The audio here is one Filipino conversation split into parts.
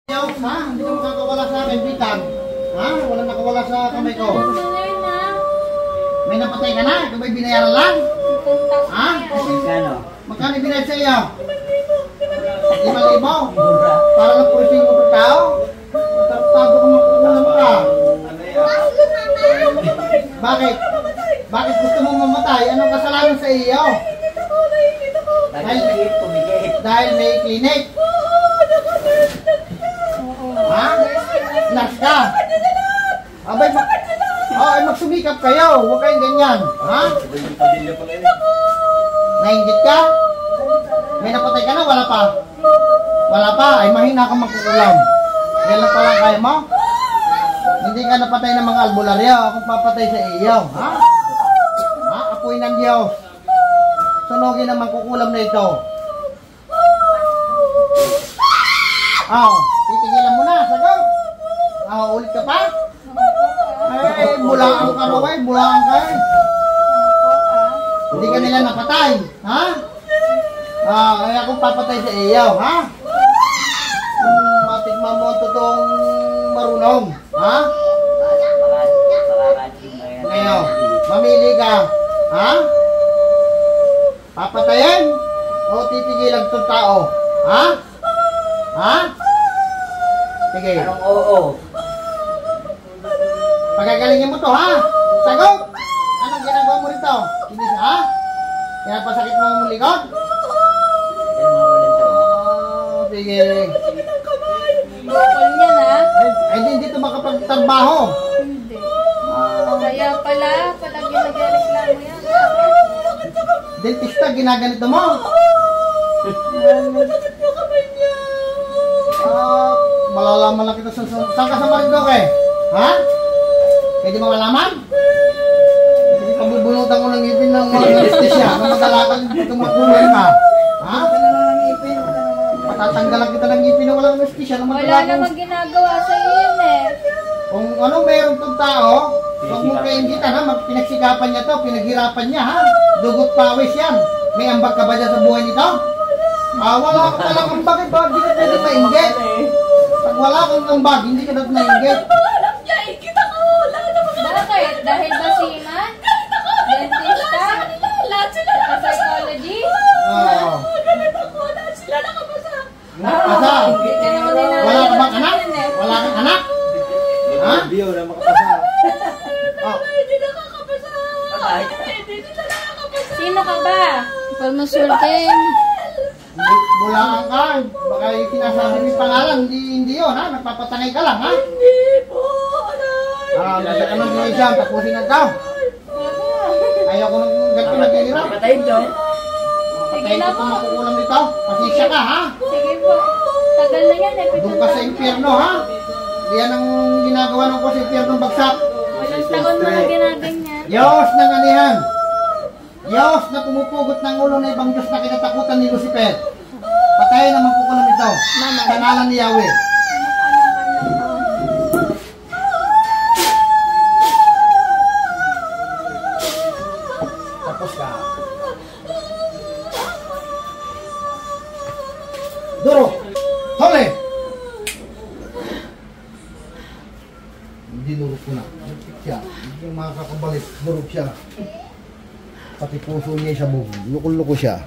Ha? Hindi ka makakawala sa akin, Bitag. Ha? Wala nakawala sa kamay ko. May napatay ka na? Ito ba'y binayaran lang? Ha? Magkano binayad sa iyo? 5,000? Para lang purising mo ng tao? Mataptago kung magkukulang ka. Bakit? Bakit gusto mong mamatay? Anong kasalanan sa iyo? Dahil may klinik. Ha? Nurse ka? Abay, magsumikap kayo. Huwag kayong ganyan. Ha? Nainggit ka? May napatay ka na? Wala pa? Wala pa? Ay, mahina kang magkukulam. Yan lang pala kaya mo? Hindi ka napatay ng mga albularyo. Akong papatay sa iyo. Ha? Ha? Apoy ng Diyos. Sunogin ang magkukulam na ito. Titigilan mo na. Sagot. Ulit ka pa? Ay, bulaan ka ba? Bulaan ka. Hindi ka nila napatay. Ha? Ay akong papatay sa iyo. Ha? Matigman mo ang totoong marunong. Ha? Ngayon, mamili ka. Ha? Papatayin? O titigilan itong tao? Ha? Ha? Sige. Anong oo? Pagagalingin mo to, ha? Sagot! Anong ginagawa mo rito? Hindi siya, ha? Pinapasakit mo ang likod? Sige. Bukol niya na? Ay, hindi dito makapagtrabaho. Hindi. Kaya pala ginagareklamo yan. Dentista, ginaganito mo? Malalaman lang kita saan ka sa Marinduque? Ha? Pwede mo malaman? Kasi pabubunutan ko ng ngipin ng mga anesthesia na magalakan itong makulay ka. Ha? Patatanggalan kita ng ngipin na walang anesthesia na magalakan. Wala namang ginagawa sa iyon eh. Kung ano meron itong tao, huwag mo kaingitan ha, pinagsikapan niya to, pinaghirapan niya ha. Dugot pawis yan. May ambag ka ba dyan sa buhay nito? Wala ka palang ambag eh, hindi ka pwede mainggit. Pag wala kang ambag, hindi ka dapat mainggit. Bakit? Dahil ba siman? Dentista? Psychology? Nakapasa. Wala ka bang anak? Wala kang anak? Ha? Bio na makapasa. Sino ka ba? Palmasultin. Bulaan ka. Baka yung sinasabi mo yung pangalan, hindi yun ha? Nagpapatangay ka lang ha? Hindi po, Nasa ka ng exam, tapusin na daw. Ayaw ko nung ganito naghihirap. Patayin to. Sige na Ito po. makukulam nito. Pasisya ka ha? Sige po. Tagal na yan eh. Doon ka sa impyerno ha? Yan ang ginagawa ng ko sa impyernong bagsak. Walang taon mga ginaganyan. Diyos ng anihan. Diyos na pumupugot ng ulo na ibang Diyos na kinatakutan ni Lucifer. Patayin ang magkukulam ito. Sa ngalan ni Yahweh. Tapos ka. Duro! Hole! Hindi durog ko na. Lupit siya. Hindi makakabalik. Durog siya. Pati puso niya sa buong. Lukul-luko siya.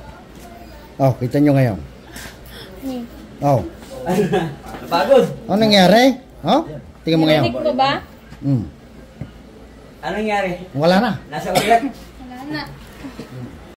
Kita nyo ngayon. Napagod. Ano nangyari? Tingnan mo ngayon. Narinig mo ba? Anong nangyari? Wala na. Nasa ulit. Wala na.